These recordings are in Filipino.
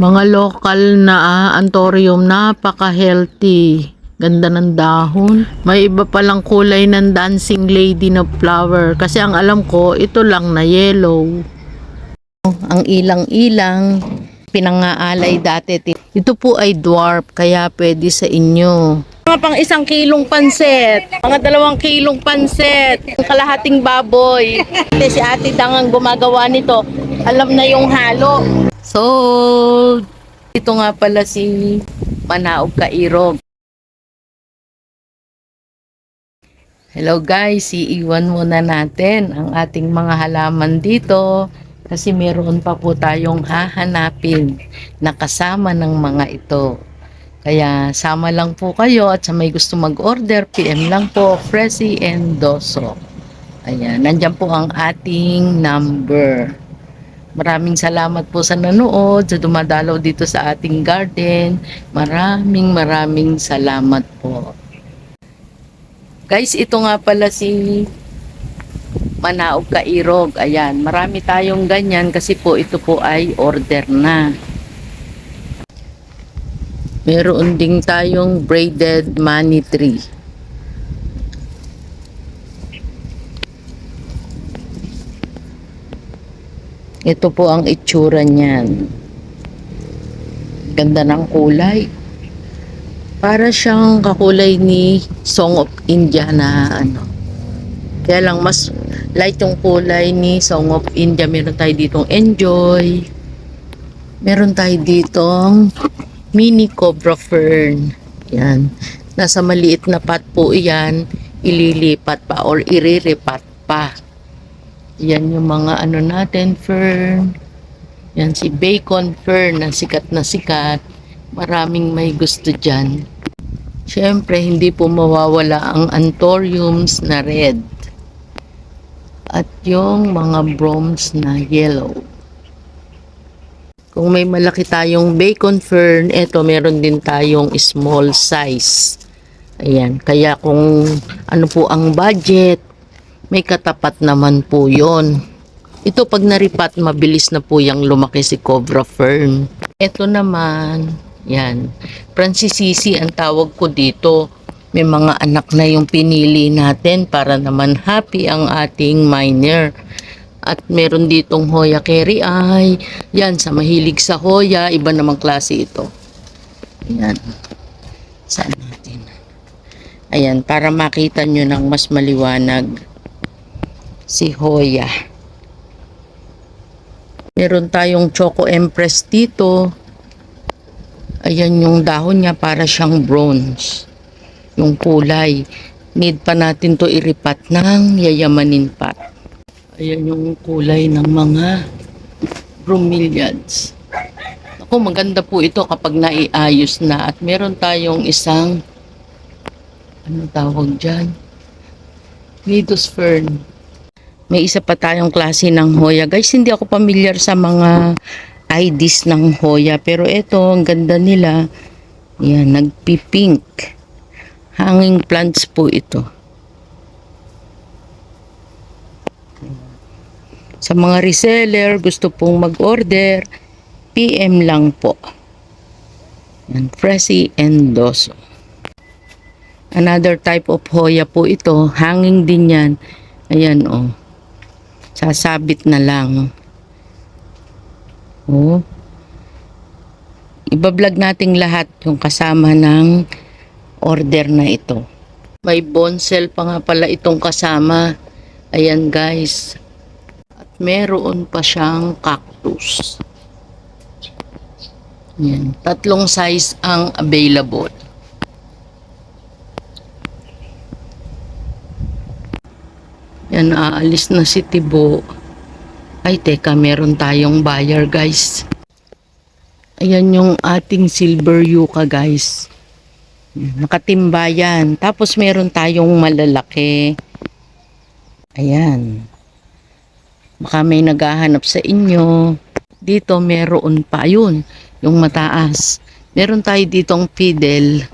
Mga local na anthurium, napaka-healthy. Ganda ng dahon. May iba palang kulay ng dancing lady na flower. Kasi ang alam ko, ito lang na yellow. Ang ilang-ilang, pinangaalay dati. Ito po ay dwarf, kaya pwede sa inyo. Mga pang 1 kilong pansit, mga 2 kilong pansit, kalahating baboy. Si Ate Dang ang gumagawa nito. Alam na yung halo. So, ito nga pala si Manaog Kairog. Hello guys, iiwan muna natin ang ating mga halaman dito kasi meron pa po tayong hahanapin na kasama ng mga ito. Kaya sama lang po kayo at sa may gusto mag-order, PM lang po, Fresi and Doso. Ayan, nandyan po ang ating number. Maraming salamat po sa nanood, sa dumadalaw dito sa ating garden. Maraming salamat po. Guys, ito nga pala si Manaog Kairog. Ayan, marami tayong ganyan kasi po ito po ay order na. Meron ding tayong braided money tree. Ito po ang itsura niyan. Ganda ng kulay. Para siyang kakulay ni Song of India na ano. Kaya lang mas light yung kulay ni Song of India. Meron tayo ditong Enjoy. Meron tayo ditong mini cobra fern. Yan. Nasa maliit na pot po iyan. Ililipat pa or iriripat pa. Yan yung mga ano natin, fern. Yan si bacon fern na sikat na sikat. Maraming may gusto dyan. Siyempre, hindi po mawawala ang anthuriums na red. At yung mga broms na yellow. Kung may malaki tayong bacon fern, eto meron din tayong small size. Ayan, kaya kung ano po ang budget, may katapat naman po yon. Ito pag naripat, mabilis na po yung lumaki si cobra fern. Ito naman, yan, Francisisi ang tawag ko dito. May mga anak na yung pinili natin para naman happy ang ating miner. At meron ditong Hoya Kerry Eye. Yan, sa mahilig sa Hoya, iba namang klase ito. Yan. Saan natin? Ayan, para makita nyo ng mas maliwanag si Hoya. Meron tayong Choco Empress dito. Ayan yung dahon niya, para siyang bronze. Yung kulay. Need pa natin to iripat ng yayamanin pa. Ayan yung kulay ng mga bromeliads. Ako, maganda po ito kapag naiayos na. At meron tayong isang, ano tawag dyan? Nidus fern. May isa pa tayong klase ng Hoya. Guys, hindi ako familiar sa mga IDs ng Hoya. Pero ito, ang ganda nila. Yan, nagpipink. Hanging plants po ito. Sa mga reseller, gusto pong mag-order, PM lang po. Yan, Fresi and Doso. Another type of Hoya po ito. Hanging din yan. Ayan o. Oh. Sasabit na lang. Oh. Ibablog nating lahat yung kasama ng order na ito. May bonsel pa nga pala itong kasama. Ayan guys. At meron pa siyang cactus. Ayan. 3 size ang available. Yan, aalis na si Tibo. Ay, teka, meron tayong buyer, guys. Ayan yung ating silver yucca, guys. Nakatimba yan. Tapos meron tayong malalaki. Ayan. Baka may naghahanap sa inyo. Dito meron pa yun. Yung mataas. Meron tayo ditong fiddle.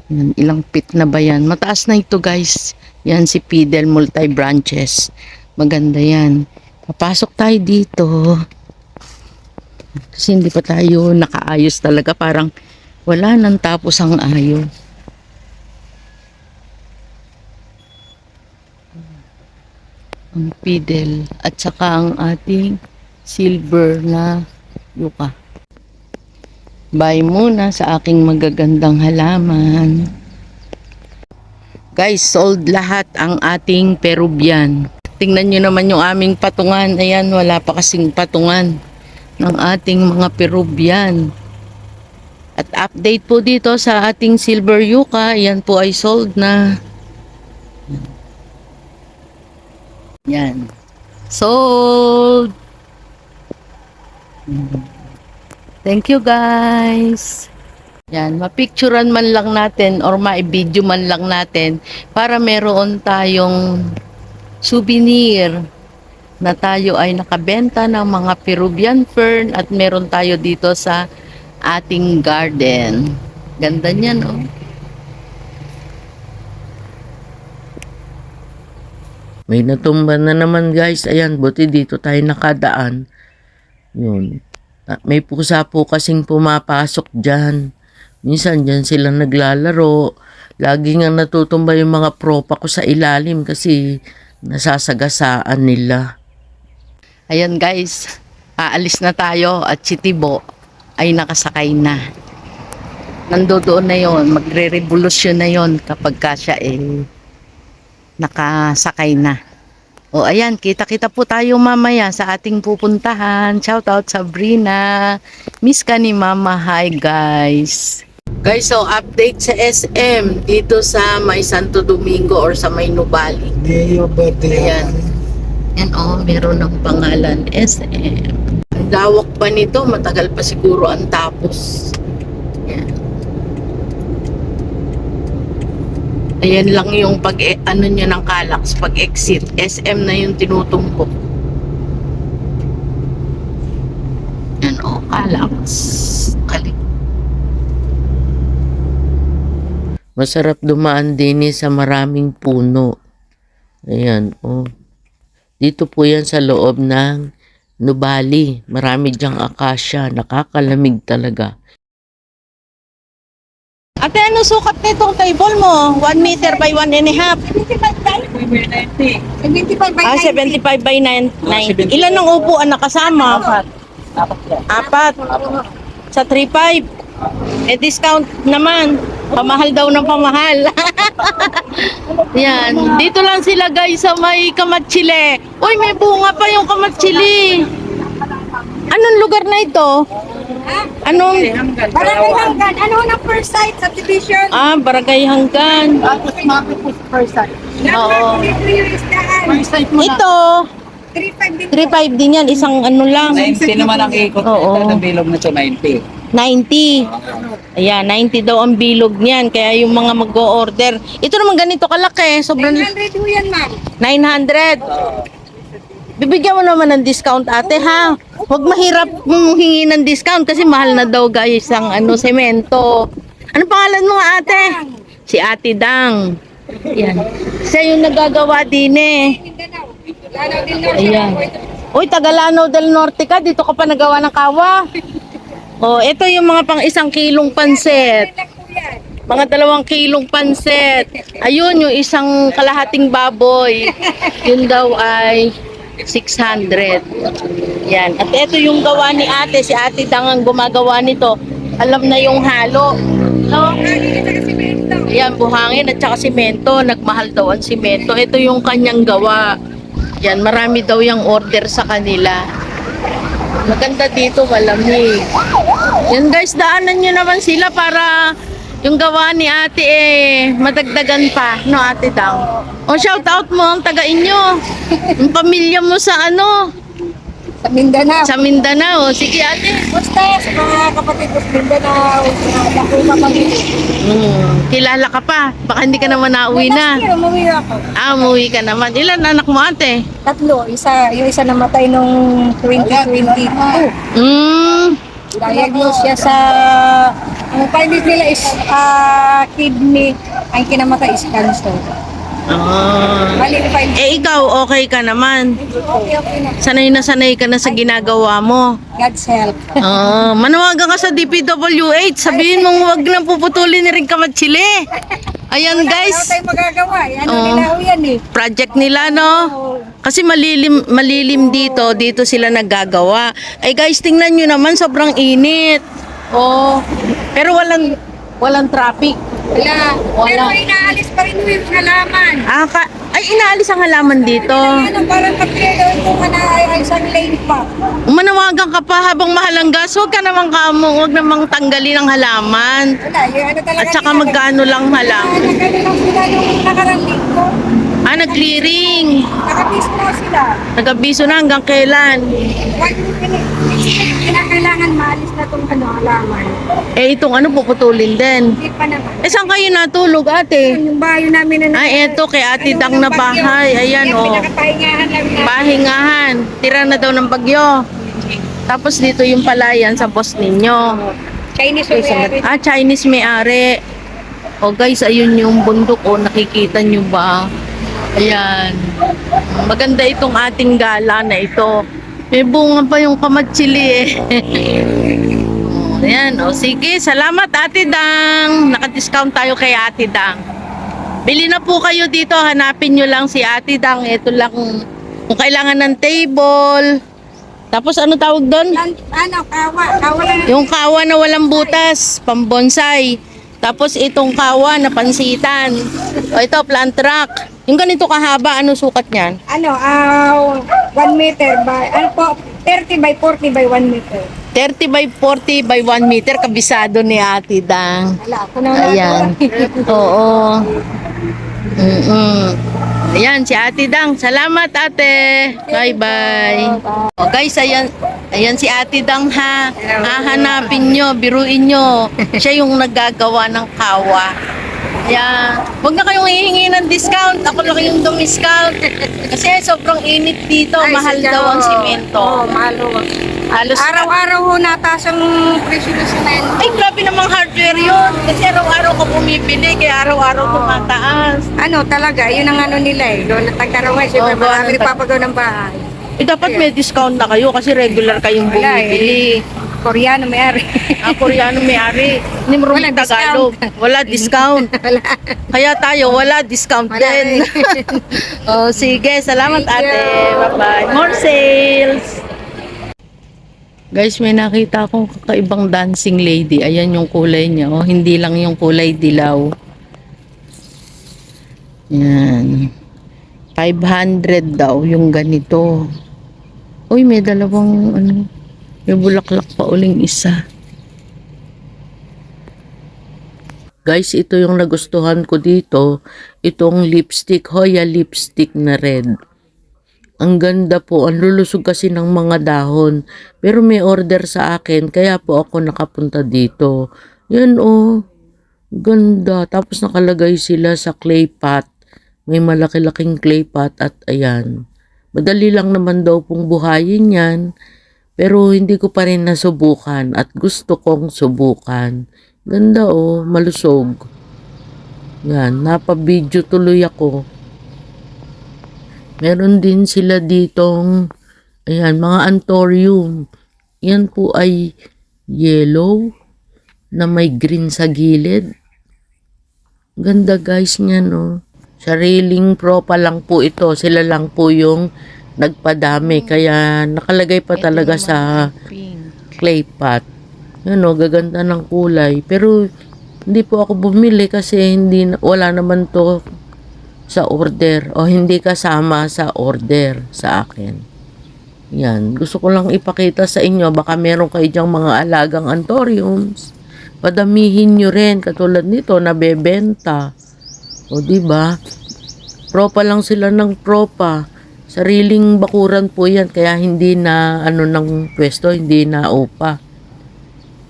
Yan, ilang feet na ba yan? Mataas na ito, guys. Yan si fiddle multi-branches. Maganda yan. Papasok tayo dito. Kasi hindi pa tayo nakaayos talaga. Parang wala nang tapos ang ayos. Ang fiddle at saka ang ating silver na yuka. Bye muna sa aking magagandang halaman. Guys, sold lahat ang ating Peruvian. Tingnan nyo naman yung aming patungan. Ayan, wala pa kasing patungan ng ating mga Peruvian. At update po dito sa ating silver yuca. Ayan po ay sold na. Yan. Sold! Thank you guys! Yan, mapicturan man lang natin or ma-video man lang natin para meron tayong souvenir na tayo ay nakabenta ng mga Peruvian fern at meron tayo dito sa ating garden. Ganda niyan, oh. May natumba na naman guys. Ayan, buti dito tayo nakadaan. Yun. May pusa po kasing pumapasok dyan. Minsan dyan sila naglalaro. Lagi nga natutumba yung mga propa ko sa ilalim kasi nasasagasaan nila. Ayan guys, aalis na tayo at si Tibo ay nakasakay na. Nandoon na yon, magre-revolusyon na yon kapag ka siya nakasakay na. O ayan, kita-kita po tayo mamaya sa ating pupuntahan. Shout out Sabrina. Miss ka ni Mama. Hi guys. Guys, so update sa SM dito sa May Santo Domingo or sa May Nubali. Ayan. Yan o, meron ng pangalan SM. Ang lawak pa nito, matagal pa siguro ang tapos. Yan. Ayan lang yung ano nyo ng Calax, pag exit. SM na yung tinutumbok. Yan o, Calax. Masarap dumaan din sa maraming puno. Ayan o. Dito po yan sa loob ng Nubali. Marami dyang akasya. Nakakalamig talaga. Ate, ano sukat nitong table mo? 1 meter by 1.5? 75 by 90. 75 by 90. Ilan ang upuan na kasama? Apat. Sa 3.5. Discount naman. Pamahal daw ng pamahal. Yan. Dito lang sila guys sa may Kamatsili. Uy, may bunga pa yung Kamatsili. Anong lugar na ito? Anong? Barangay Hanggan. Ano na first site subdivision? Barangay Hanggan. Tapos Mapipus first site. Oo. First site mo na. Ito, 3.5 din. 3.5 din yan. Isang ano lang. 90 naman ang ikot. Oo. Ito ng bilog na ito, 90. 90. Ayan, 90 daw ang bilog niyan. Kaya yung mga mag-o-order. Ito naman ganito kalaki. Sobrang 900 po yan, ma'am. 900. Bibigyan mo naman ng discount ate ha. Huwag mahirap mong hingi ng discount kasi mahal na daw guys ang semento. Ano pangalan mo ate? Si Ate Dang. Yan. Siya yung nagagawa din Mindanao. Lanaw din lang siya. Ayan. Uy, Tagalano del Norte ka. Dito ka pa nagawa ng kawa. Oh, ito yung mga pang 1 kilong pansit. Mga 2 kilong pansit. Ayun, yung isang kalahating baboy. Yun daw ay 600. Yan. At ito yung gawa ni ate. Si Ate Dang ang gumagawa nito. Alam na yung halo. No? Yan, buhangin at saka simento. Nagmahal daw ang simento. Ito yung kanyang gawa. Yan, marami daw yung order sa kanila. Maganda dito, malamig. Yan guys, daanan nyo naman sila para yung gawa ni ate madagdagan pa, no ate Dang? O shout out mo ang taga inyo. Yung pamilya mo sa Sa Mindanao. sa Mindanao. Sige ate. Basta sa mga kapatid ko sa Mindanao. Nakuma pamilya. Kilala ka pa. Baka hindi ka naman nauwi na. Last year, umuwi ako. Umuwi ka naman. Ilan anak mo ate? 3. Yung isa namatay nung 2022. Diagnose siya sa ang findings nila is kidney, ang kinamatay is cancer. Ah. Mali yung 5. Eh ikaw, okay ka naman. Okay na. Sanay na sa ginagawa mo. God's help. Manawagan ka sa DPWH. Sabihin mong huwag na puputulin ni rin kamatsili. Ayan Wala guys, tayong magagawa. Ano Oo. nila ho yan eh. project nila no. Kasi malilim dito sila naggagawa. Ay guys, tingnan nyo naman, sobrang init. Oh, pero walang traffic. Wala. Pero Wala. inaalis pa rin yung halaman. Ay inaalis ang halaman dito. Ano, parang pag-clear kung ay isang lane pa. Manawagan ka pa habang mahalanggas, huwag huwag namang tanggalin ang halaman. Wala, yung ano talaga. At saka magkano lang halaman. Nagkano lang sila nung nakarang linggo. Nag-clearing. Nakapis mo sila. Nag-abiso na hanggang kailan. Kinakailangan maalis na itong halaman. Eh itong puputulin din. Hindi pa naman. Eh saan kayo natulog ate? Yung bayo namin na Eto kay Ate Dang na bahay. Ayan Pinakapahingahan lang na. Pahingahan. Tira na daw ng bagyo. Tapos dito yung palayan sa boss ninyo. Chinese may Chinese may-ari. Guys, ayun yung bundok nakikita nyo ba? Ayan. Maganda itong ating gala na ito. May bunga pa yung kamatsili Ayan, sige. Salamat Ate Dang. Naka-discount tayo kay Ate Dang. Bili na po kayo dito. Hanapin nyo lang si Ate Dang. Ito lang kung kailangan ng table. Tapos ano tawag doon? Kawa lang. Yung kawa na walang butas, pambonsai. Tapos itong kawa na pansitan. Ito, plant rock. Yung ganito kahaba, ano sukat niyan? 1 meter by, 30 by 40 by 1 meter. 30 by 40 by 1 meter, kabisado ni Ate Dang. Wala, ako na Ayan. Oo. Ayan, si Ate Dang. Salamat, ate. Bye-bye. Guys, ayan si Ate Dang ha. Hahanapin nyo, biruin nyo. Siya yung naggagawa ng kawa. Ayan. Huwag na kayong hihingi ng discount. Ako lang kayong dumiscount. Kasi sobrang init dito. Mahal daw ang simento. Mahal ho. Halos Araw-araw ho nataas ang presyo ng semento. Ay, grabe namang hardware yun. Kasi araw-araw ko bumibili, kaya araw-araw tumataas. Talaga, yun ang nila eh. Doon natagkaroon siyempre marami papagaw ng bahay. Dapat may discount na kayo kasi regular kayong Wala bumibili. Koreano may-ari. Koreano may-ari. Hindi mo rin Walang Tagalog. Wala discount. Wala. Kaya tayo, wala discount Wala din. Sige. Salamat Thank ate. you. Bye-bye. More sales. Guys, may nakita akong kakaibang dancing lady. Ayan yung kulay niya. Hindi lang yung kulay dilaw. Yan. 500 daw yung ganito. Uy, may dalawang may bulaklak pa uling isa. Guys, ito yung nagustuhan ko dito. Itong lipstick, Hoya lipstick na red. Ang ganda po. Ang lulusog kasi ng mga dahon. Pero may order sa akin, kaya po ako nakapunta dito. Yan ganda. Tapos nakalagay sila sa clay pot. May malaki-laking clay pot at ayan. Madali lang naman daw pong buhayin yan. Pero hindi ko pa rin nasubukan at gusto kong subukan. Ganda malusog. Yan, napabidyo tuloy ako. Meron din sila ditong, ayan, mga anthurium. Yan po ay yellow na may green sa gilid. Ganda guys niyan Sariling propa lang po ito. Sila lang po yung nagpadami. Kaya nakalagay pa talaga sa clay pot. Yan gaganda ng kulay. Pero hindi po ako bumili kasi wala naman to sa order. O hindi kasama sa order sa akin. Yan. Gusto ko lang ipakita sa inyo. Baka meron kayo dyang mga alagang anthuriums. Padamihin nyo rin. Katulad nito, nabebenta. O diba? Propa lang sila ng propa. Sariling bakuran po yan. Kaya hindi na ng pwesto. Hindi na upa.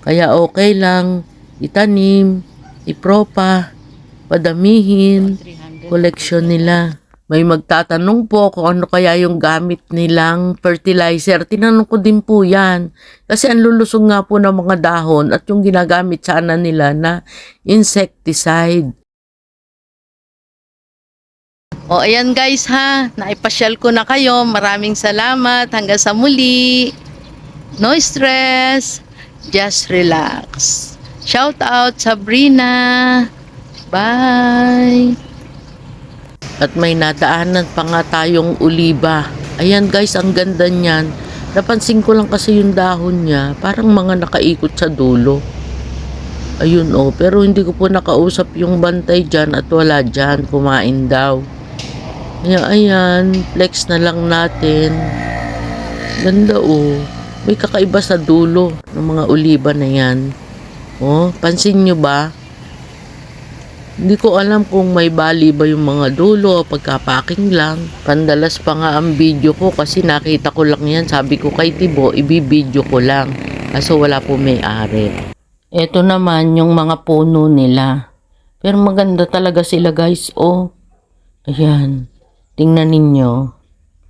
Kaya okay lang. Itanim. Ipropa. Padamihin. Collection nila. May magtatanong po kung ano kaya yung gamit nilang fertilizer. Tinanong ko din po yan. Kasi ang lulusog nga po ng mga dahon at yung ginagamit sana nila na insecticide. O, ayan guys ha, naipasyal ko na kayo. Maraming salamat. Hanggang sa muli. No stress. Just relax. Shout out Sabrina. Bye. At may nadaanan pa nga tayong uliba. Ayan guys, ang ganda niyan. Napansin ko lang kasi yung dahon niya, parang mga nakaikot sa dulo. Ayun pero hindi ko po nakausap yung bantay dyan at wala dyan, kumain daw. Ayan, flex na lang natin. Ganda may kakaiba sa dulo ng mga oliba na yan. Pansin nyo ba? Hindi ko alam kung may bali ba yung mga dulo o pagkapaking lang. Pandalas pa nga ang video ko kasi nakita ko lang yan. Sabi ko kay Tibo, ibibideo ko lang. Kaso wala po may-ari. Ito naman yung mga puno nila. Pero maganda talaga sila guys. Ayan. Tingnan ninyo.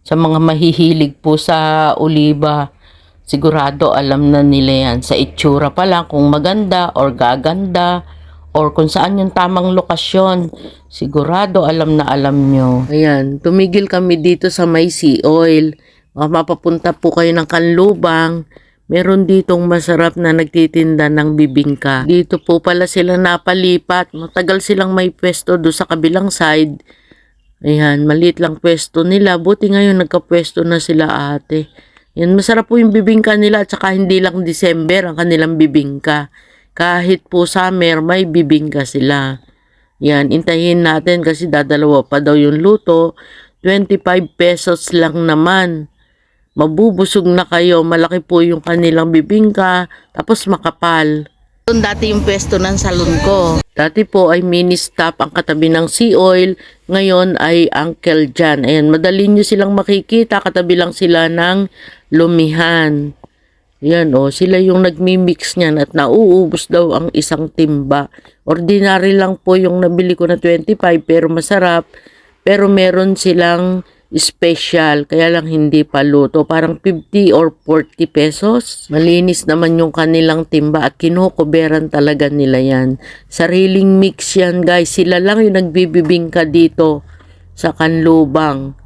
Sa mga mahihilig po sa oliba, sigurado alam na nila yan. Sa itsura pa lang kung maganda or gaganda or kung saan yung tamang lokasyon. Sigurado alam na alam nyo. Ayan, tumigil kami dito sa may sea oil. Mapapunta po kayo ng Kanlubang. Meron ditong masarap na nagtitinda ng bibingka. Dito po pala sila napalipat. Matagal silang may pwesto doon sa kabilang side. Ayan, maliit lang pwesto nila. Buti ngayon nagka-pwesto na sila ate. Yan, masarap po yung bibingka nila at saka hindi lang December ang kanilang bibingka. Kahit po summer, may bibingka sila. Yan, intayin natin kasi dadalawa pa daw yung luto. 25 pesos lang naman. Mabubusog na kayo. Malaki po yung kanilang bibingka. Tapos makapal. Doon dati yung pwesto ng salon ko. Dati po ay mini stop ang katabi ng sea oil. Ngayon ay Uncle John. Ayan, madali nyo silang makikita. Katabi lang sila ng Lumihan. Yan sila yung nagmi-mix niyan at nauubos daw ang isang timba. Ordinary lang po yung nabili ko na 25 pero masarap. Pero meron silang special, kaya lang hindi pa luto. Parang 50 or 40 pesos. Malinis naman yung kanilang timba at kinukuberan talaga nila yan. Sariling mix yan guys. Sila lang yung nagbibibingka dito sa Kanlubang.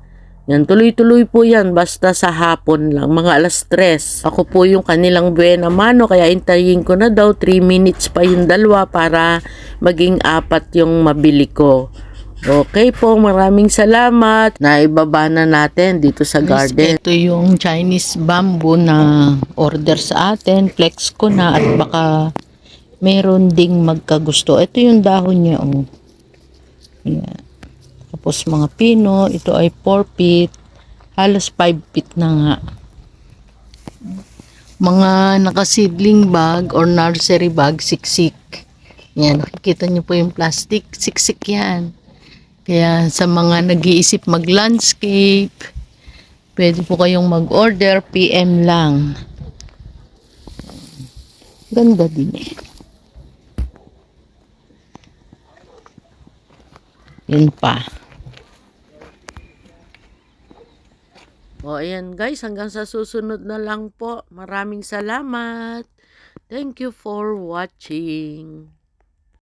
Yan, tuloy-tuloy po yan. Basta sa hapon lang, mga alas 3. Ako po yung kanilang buena mano, kaya intayin ko na daw. 3 minutes pa yung dalawa para maging 4 yung mabili ko. Okay po, maraming salamat. Naibaba na natin dito sa garden. Ito yung Chinese bamboo na order sa atin. Flex ko na at baka meron ding magkagusto. Ito yung dahon niya. Yan. Tapos mga pino, ito ay 4 feet. Halos 5 feet na nga. Mga nakasidling bag or nursery bag, siksik. Yan, nakikita niyo po yung plastic. Siksik yan. Kaya sa mga nag-iisip mag-landscape, pwede po kayong mag-order, PM lang. Ganda din Yun pa. Ayan guys, hanggang sa susunod na lang po. Maraming salamat. Thank you for watching.